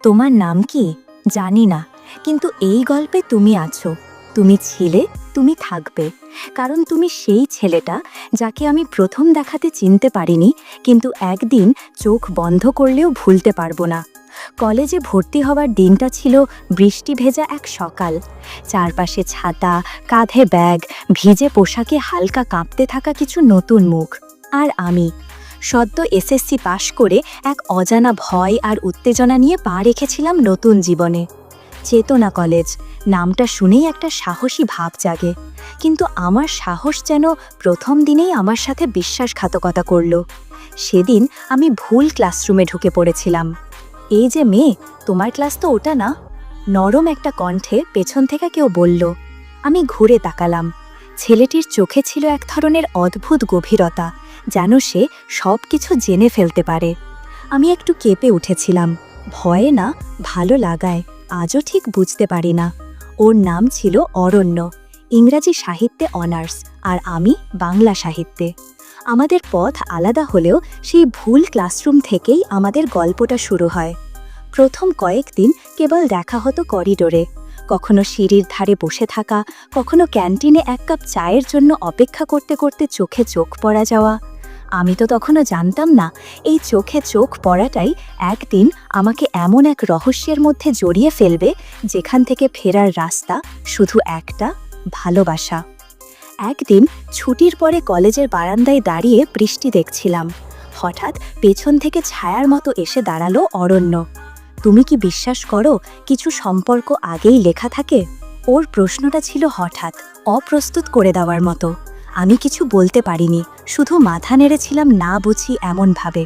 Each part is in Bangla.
তোমার নাম কি জানি না, কিন্তু এই গল্পে তুমি আছো। তুমি ছিলে, তুমি থাকবে, কারণ তুমি সেই ছেলেটা যাকে আমি প্রথম দেখাতে চিনতে পারিনি, কিন্তু একদিন চোখ বন্ধ করলেও ভুলতে পারবো না। কলেজে ভর্তি হওয়ার দিনটা ছিল বৃষ্টি ভেজা এক সকাল। চারপাশে ছাতা, কাঁধে ব্যাগ, ভিজে পোশাকে হালকা কাঁপতে থাকা কিছু নতুন মুখ। আর আমি সদ্য এসএসসি পাশ করে এক অজানা ভয় আর উত্তেজনা নিয়ে পা রেখেছিলাম নতুন জীবনে। চেতনা কলেজ নামটা শুনেই একটা সাহসী ভাব জাগে, কিন্তু আমার সাহস যেন প্রথম দিনেই আমার সাথে বিশ্বাসঘাতকতা করল। সেদিন আমি ভুল ক্লাসরুমে ঢুকে পড়েছিলাম। এই যে মেয়ে, তোমার ক্লাস তো ওটা না? নরম একটা কণ্ঠে পেছন থেকে কেউ বলল। আমি ঘুরে তাকালাম। ছেলেটির চোখে ছিল এক ধরনের অদ্ভুত গভীরতা, যেন সে সব কিছু জেনে ফেলতে পারে। আমি একটু কেঁপে উঠেছিলাম, ভয়ে না, ভালো লাগায়, আজও ঠিক বুঝতে পারি না। ওর নাম ছিল অরণ্য, ইংরাজি সাহিত্যে অনার্স, আর আমি বাংলা সাহিত্যে। আমাদের পথ আলাদা হলেও সেই ভুল ক্লাসরুম থেকেই আমাদের গল্পটা শুরু হয়। প্রথম কয়েকদিন কেবল দেখা হতো করিডোরে, কখনো সিঁড়ির ধারে বসে থাকা, কখনো ক্যান্টিনে এক কাপ চায়ের জন্য অপেক্ষা করতে করতে চোখে চোখ পড়া যাওয়া। আমি তো তখনও জানতাম না এই চোখে চোখ পড়াটাই একদিন আমাকে এমন এক রহস্যের মধ্যে জড়িয়ে ফেলবে, যেখান থেকে ফেরার রাস্তা শুধু একটা, ভালোবাসা। একদিন ছুটির পরে কলেজের বারান্দায় দাঁড়িয়ে বৃষ্টি দেখছিলাম। হঠাৎ পেছন থেকে ছায়ার মতো এসে দাঁড়ালো অরণ্য। তুমি কি বিশ্বাস করো কিছু সম্পর্ক আগেই লেখা থাকে? ওর প্রশ্নটা ছিল হঠাৎ, অপ্রস্তুত করে দেওয়ার মতো। আমি কিছু বলতে পারিনি, শুধু মাথা নেড়েছিলাম না বুঝি এমনভাবে।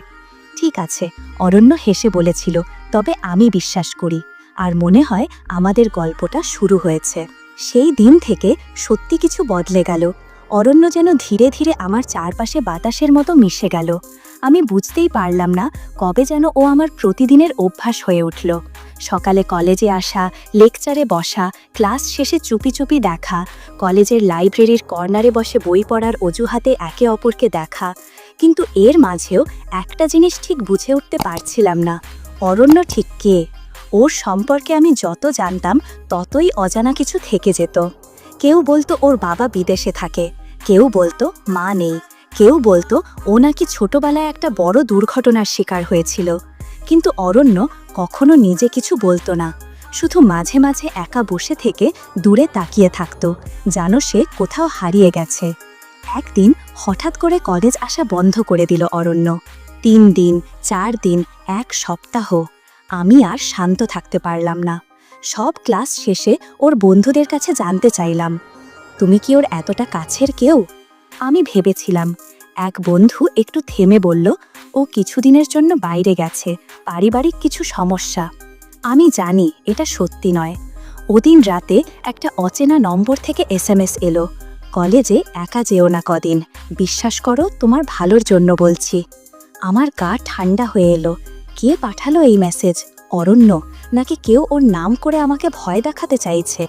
ঠিক আছে, অরণ্য হেসে বলেছিল, তবে আমি বিশ্বাস করি। আর মনে হয় আমাদের গল্পটা শুরু হয়েছে। সেই দিন থেকে সত্যি কিছু বদলে গেল। অরণ্য যেন ধীরে ধীরে আমার চারপাশে বাতাসের মতো মিশে গেল। আমি বুঝতেই পারলাম না কবে যেন ও আমার প্রতিদিনের অভ্যাস হয়ে উঠল। সকালে কলেজে আসা, লেকচারে বসা, ক্লাস শেষে চুপি চুপি দেখা, কলেজের লাইব্রেরির কর্নারে বসে বই পড়ার অজুহাতে একে অপরকে দেখা। কিন্তু এর মাঝেও একটা জিনিস ঠিক বুঝে উঠতে পারছিলাম না, অরণ্য ঠিক কে? ওর সম্পর্কে আমি যত জানতাম ততই অজানা কিছু থেকে যেত। কেউ বলতো ওর বাবা বিদেশে থাকে, কেউ বলতো মা নেই, কেউ বলতো ও নাকি ছোটবেলায় একটা বড় দুর্ঘটনার শিকার হয়েছিল। কিন্তু অরণ্য কখনো নিজে কিছু বলতো না, শুধু মাঝে মাঝে একা বসে থেকে দূরে তাকিয়ে থাকতো, যেন সে কোথাও হারিয়ে গেছে। একদিন হঠাৎ করে কলেজ আসা বন্ধ করে দিল অরণ্য। 3 দিন, 4 দিন, 1 সপ্তাহ। আমি আর শান্ত থাকতে পারলাম না। সব ক্লাস শেষে ওর বন্ধুদের কাছে জানতে চাইলাম, তুমি কি ওর এতটা কাছের কেউ? আমি ভেবেছিলাম। এক বন্ধু একটু থেমে বলল, ও কিছুদিনের জন্য বাইরে গেছে, পারিবারিক কিছু সমস্যা। আমি জানি এটা সত্যি নয়। ওদিন রাতে একটা অচেনা নম্বর থেকে SMS এলো, কলেজে একা যেও না কদিন, বিশ্বাস করো তোমার ভালোর জন্য বলছি। আমার গা ঠান্ডা হয়ে এলো। কে পাঠালো এই মেসেজ? অরণ্য, নাকি কেউ ওর নাম করে আমাকে ভয় দেখাতে চাইছে?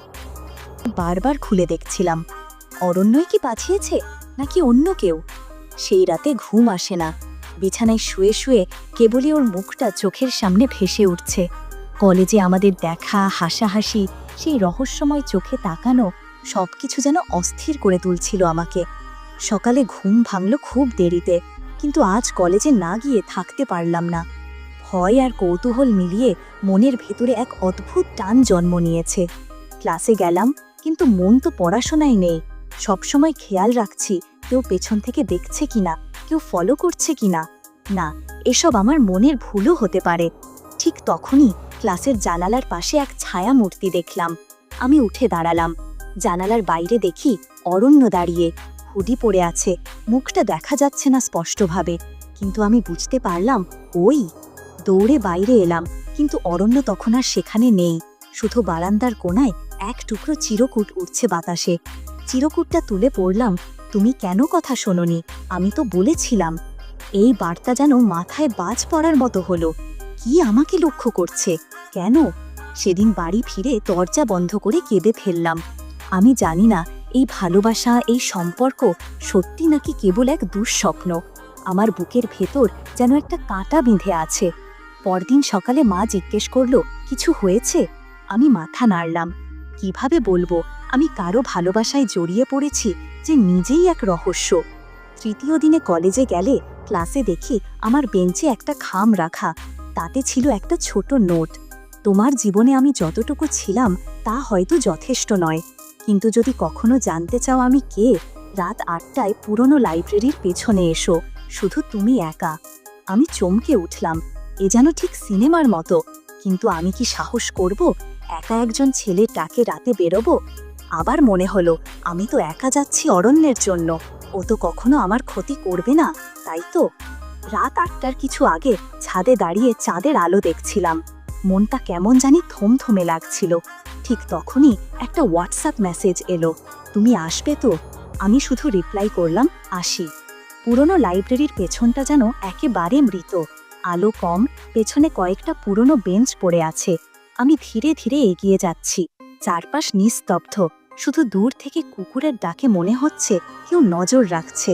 বারবার খুলে দেখছিলাম, অরণ্যই কি পাঠিয়েছে নাকি অন্য কেউ? সেই রাতে ঘুম আসে না। বিছানায় শুয়ে শুয়ে কেবলই ওর মুখটা চোখের সামনে ভেসে উঠছে। কলেজে আমাদের দেখা, হাসাহাসি, সেই রহস্যময় চোখে তাকানো, সবকিছু যেন অস্থির করে তুলছিল আমাকে। সকালে ঘুম ভাঙল খুব দেরিতে, কিন্তু আজ কলেজে না গিয়ে থাকতে পারলাম না। ভয় আর কৌতূহল মিলিয়ে মনের ভেতরে এক অদ্ভুত টান জন্ম নিয়েছে। ক্লাসে গেলাম, কিন্তু মন তো পড়াশোনায় নেই। সবসময় খেয়াল রাখছি কেউ পেছন থেকে দেখছে কিনা, কেউ ফলো করছে কিনা। না, এসব আমার মনের ভুলও হতে পারে। ঠিক তখনই ক্লাসের জানালার পাশে এক ছায়া মূর্তি দেখলাম। আমি উঠে দাঁড়ালাম। জানালার বাইরে দেখি অরণ্য দাঁড়িয়ে, হুডি পরে আছে, মুখটা দেখা যাচ্ছে না স্পষ্টভাবে, কিন্তু আমি বুঝতে পারলাম ওই। দৌড়ে বাইরে এলাম, কিন্তু অরণ্য তখন আর সেখানে নেই। শুধু বারান্দার কোণায় এক টুকরো চিরকুট উঠছে বাতাসে। চিরকুটটা তুলে পড়লাম, তুমি কেন কথা শোনোনি? আমি তো বলেছিলাম। এই বার্তা যেন মাথায় বাজ পড়ার মতো হলো। কি আমাকে লক্ষ্য করছে? কেন? সেদিন বাড়ি ফিরে দরজা বন্ধ করে কেঁদে ফেললাম। আমি জানি না এই ভালোবাসা, এই সম্পর্ক সত্যি নাকি কেবল এক দুঃস্বপ্ন। আমার বুকের ভেতর যেন একটা কাঁটা বিঁধে আছে। পরদিন সকালে মা জিজ্ঞেস করলো, কিছু হয়েছে? আমি মাথা নাড়লাম। কিভাবে বলবো আমি কারো ভালোবাসায় জড়িয়ে পড়েছি যে নিজেই এক রহস্য। তৃতীয় দিনে কলেজে গেলে ক্লাসে দেখি আমার বেঞ্চে একটা খাম রাখা, তাতে ছিল একটা ছোট নোট। তোমার জীবনে আমি যতটুকু ছিলাম তা হয়তো যথেষ্ট নয়, কিন্তু যদি কখনো জানতে চাও আমি কে, রাত 8টায় পুরনো লাইব্রেরির পেছনে এসো, শুধু তুমি একা। আমি চমকে উঠলাম, এ যেন ঠিক সিনেমার মতো। কিন্তু আমি কি সাহস করব একা একজন ছেলে ডাকে রাতে বেরোবো? আবার মনে হলো, আমি তো একা যাচ্ছি অরণ্যের জন্য, ও তো কখনো আমার ক্ষতি করবে না, তাই তো? রাত 8টার কিছু আগে ছাদে দাঁড়িয়ে চাঁদের আলো দেখছিলাম। মনটা কেমন জানি থমথমে লাগছিল। ঠিক তখনই একটা হোয়াটসঅ্যাপ মেসেজ এলো, তুমি আসবে তো? আমি শুধু রিপ্লাই করলাম, আসি। পুরনো লাইব্রেরির পেছনটা যেন একেবারে মৃত, আলো কম, পেছনে কয়েকটা পুরনো বেঞ্চ পড়ে আছে। আমি ধীরে ধীরে এগিয়ে যাচ্ছি, চারপাশ নিস্তব্ধ, শুধু দূর থেকে কুকুরের ডাকে মনে হচ্ছে কেউ নজর রাখছে।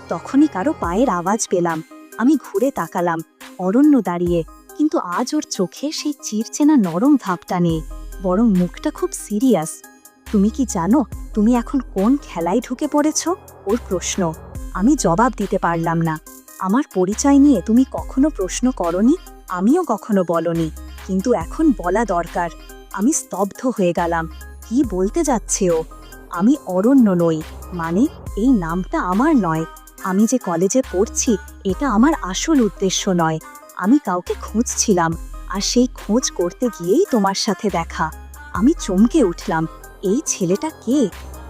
তখনই কারো পায়ের আওয়াজ পেলাম। আমি ঘুরে তাকালাম, অরণ্য দাঁড়িয়ে, কিন্তু আজ ওর চোখে সেই চিরচেনা নরম ভাবটা নেই, বরং মুখটা খুব সিরিয়াস। তুমি কি জানো তুমি এখন কোন খেলায় ঢুকে পড়েছ? ওর প্রশ্ন। আমি জবাব দিতে পারলাম না। আমার পরিচয় নিয়ে তুমি কখনো প্রশ্ন করনি, আমিও কখনো বলনি, কিন্তু এখন বলা দরকার। আমি স্তব্ধ হয়ে গেলাম। কি বলতে যাচ্ছে ও? আমি অরণ্য নই, মানে এই নামটা আমার নয়। আমি যে কলেজে পড়ছি এটা আমার আসল উদ্দেশ্য নয়। আমি কাউকে খুঁজছিলাম, আর সেই খোঁজ করতে গিয়েই তোমার সাথে দেখা। আমি চমকে উঠলাম, এই ছেলেটা কে?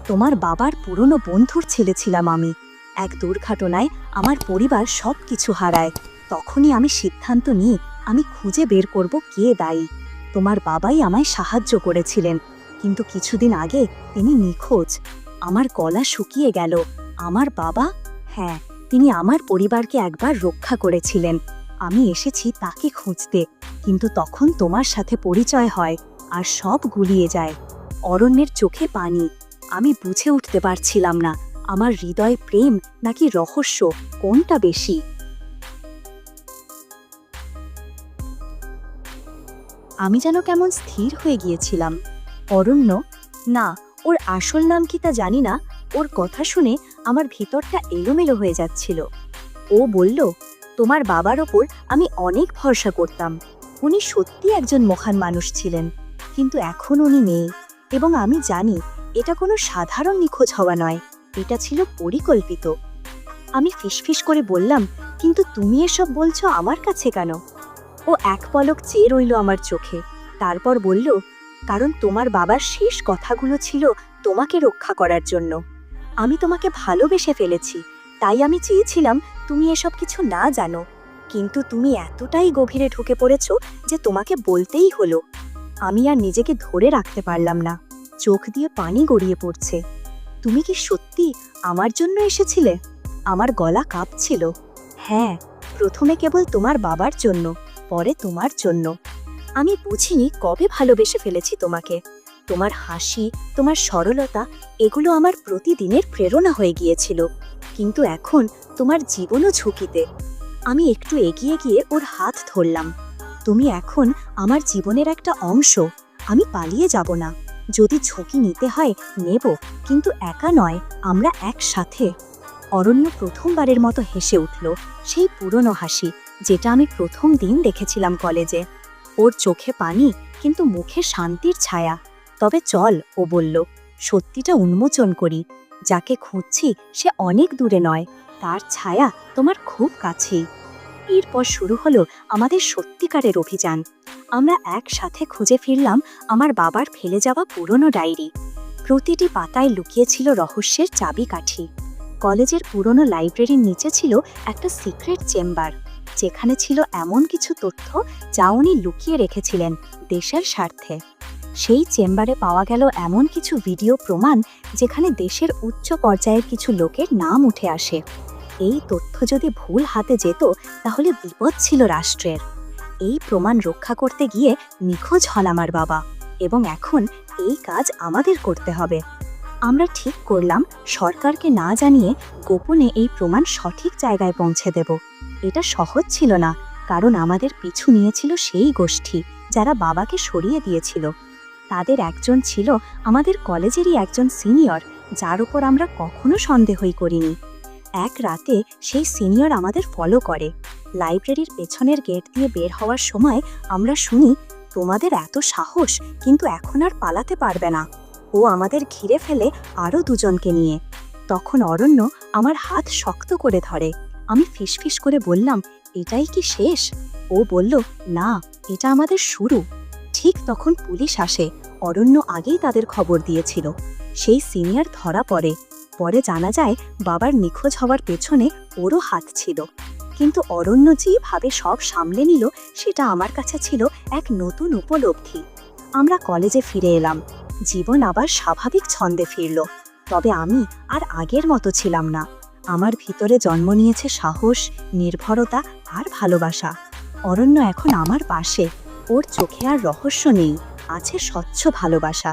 তোমার বাবার পুরনো বন্ধুর ছেলে ছিলাম আমি। এক দুর্ঘটনায় আমার পরিবার সব কিছু হারায়। তখনই আমি সিদ্ধান্ত নিই আমি খুঁজে বের করব কে দায়ী। তোমার বাবাই আমায় সাহায্য করেছিলেন, কিন্তু কিছুদিন আগে তিনি নিখোঁজ। আমার গলা শুকিয়ে গেল। আমার বাবা? হ্যাঁ, তিনি আমার পরিবারকে একবার রক্ষা করেছিলেন। আমি এসেছি তাকে খুঁজতে, কিন্তু তখন তোমার সাথে পরিচয় হয়, আর সব গুলিয়ে যায়। অরণ্যের চোখে পানি। আমি বুঝে উঠতে পারছিলাম না আমার হৃদয় প্রেম নাকি রহস্য, কোনটা বেশি। আমি যেন কেমন স্থির হয়ে গিয়েছিলাম। অরণ্য? না, ওর আসল নাম কি তা জানি না। ওর কথা শুনে আমার ভিতরটা এলোমেলো হয়ে যাচ্ছিল। ও বলল, তোমার বাবার ওপর আমি অনেক ভরসা করতাম। উনি সত্যি একজন মহান মানুষ ছিলেন, কিন্তু এখন উনি নেই। এবং আমি জানি এটা কোনো সাধারণ নিখোঁজ হওয়া নয়, এটা ছিল পরিকল্পিত। আমি ফিসফিস করে বললাম, কিন্তু তুমি এসব বলছো আমার কাছে কেন? ও এক পলক চেয়ে রইল আমার চোখে, তারপর বলল, কারণ তোমার বাবার শেষ কথাগুলো ছিল তোমাকে রক্ষা করার জন্য। আমি তোমাকে ভালোবেসে ফেলেছি, তাই আমি চেয়েছিলাম তুমি এসব কিছু না জানো, কিন্তু তুমি এতটাই গভীরে ঢুকে পড়েছ যে তোমাকে বলতেই হলো। আমি আর নিজেকে ধরে রাখতে পারলাম না, চোখ দিয়ে পানি গড়িয়ে পড়ছে। তুমি কি সত্যি আমার জন্য এসেছিলে? আমার গলা কাঁপছিল। হ্যাঁ, প্রথমে কেবল তোমার বাবার জন্য, পরে তোমার জন্য। আমি বুঝিনি কবে ভালোবেসে ফেলেছি তোমাকে। তোমার হাসি, তোমার সরলতা, এগুলো আমার প্রতিদিনের প্রেরণা হয়ে গিয়েছিল, কিন্তু এখন তোমার জীবনও ঝুঁকিতে। আমি একটু এগিয়ে গিয়ে ওর হাত ধরলাম। তুমি এখন আমার জীবনের একটা অংশ, আমি পালিয়ে যাব না। যদি ঝুঁকি নিতে হয় নেব, কিন্তু একা নয়, আমরা একসাথে। অরণ্য প্রথমবারের মতো হেসে উঠল, সেই পুরনো হাসি যেটা আমি প্রথম দিন দেখেছিলাম কলেজে। ওর চোখে পানি, কিন্তু মুখে শান্তির ছায়া। তবে চল, ও বলল, সত্যিটা উন্মোচন করি। যাকে খুঁজছি সে অনেক দূরে নয়, তার ছায়া তোমার খুব কাছেই। এরপর শুরু হলো আমাদের সত্যিকারের অভিযান। আমরা একসাথে খুঁজে ফিরলাম আমার বাবার ফেলে যাওয়া পুরনো ডায়েরি। প্রতিটি পাতায় লুকিয়ে ছিল রহস্যের চাবিকাঠি। কলেজের পুরনো লাইব্রেরির নিচে ছিল একটা সিক্রেট চেম্বার, যেখানে ছিল এমন কিছু তথ্য যা উনি লুকিয়ে রেখেছিলেন দেশের স্বার্থে। সেই চেম্বারে পাওয়া গেল এমন কিছু ভিডিও প্রমাণ যেখানে দেশের উচ্চ পর্যায়ের কিছু লোকের নাম উঠে আসে। এই তথ্য যদি ভুল হাতে যেত তাহলে বিপদ ছিল রাষ্ট্রের। এই প্রমাণ রক্ষা করতে গিয়ে নিখোঁজ হল আমার বাবা, এবং এখন এই কাজ আমাদের করতে হবে। আমরা ঠিক করলাম সরকারকে না জানিয়ে গোপনে এই প্রমাণ সঠিক জায়গায় পৌঁছে দেব। এটা সহজ ছিল না, কারণ আমাদের পিছু নিয়েছিল সেই গোষ্ঠী যারা বাবাকে সরিয়ে দিয়েছিল। তাদের একজন ছিল আমাদের কলেজেরই একজন সিনিয়র, যার উপর আমরা কখনো সন্দেহই করিনি। এক রাতে সেই সিনিয়র আমাদের ফলো করে। লাইব্রেরির পেছনের গেট দিয়ে বের হওয়ার সময় আমরা শুনি, তোমাদের এত সাহস, কিন্তু এখন আর পালাতে পারবে না। ও আমাদের ঘিরে ফেলে আরও দুজনকে নিয়ে। তখন অরণ্য আমার হাত শক্ত করে ধরে। আমি ফিসফিস করে বললাম, এটাই কি শেষ? ও বলল, না, এটা আমাদের শুরু। ঠিক তখন পুলিশ আসে। অরণ্য আগেই তাদের খবর দিয়েছিল। সেই সিনিয়র ধরা পড়ে। পরে জানা যায় বাবার নিখোঁজ হওয়ার পেছনে ওরও হাত ছিল। কিন্তু অরণ্য যেভাবে সব সামলে নিল, সেটা আমার কাছে ছিল এক নতুন উপলব্ধি। আমরা কলেজে ফিরে এলাম। জীবন আবার স্বাভাবিক ছন্দে ফিরল। তবে আমি আর আগের মতো ছিলাম না। আমার ভিতরে জন্ম নিয়েছে সাহস, নির্ভরতা আর ভালোবাসা। অরণ্য এখন আমার পাশে। ওর চোখে আর রহস্য নেই, আছে স্বচ্ছ ভালোবাসা।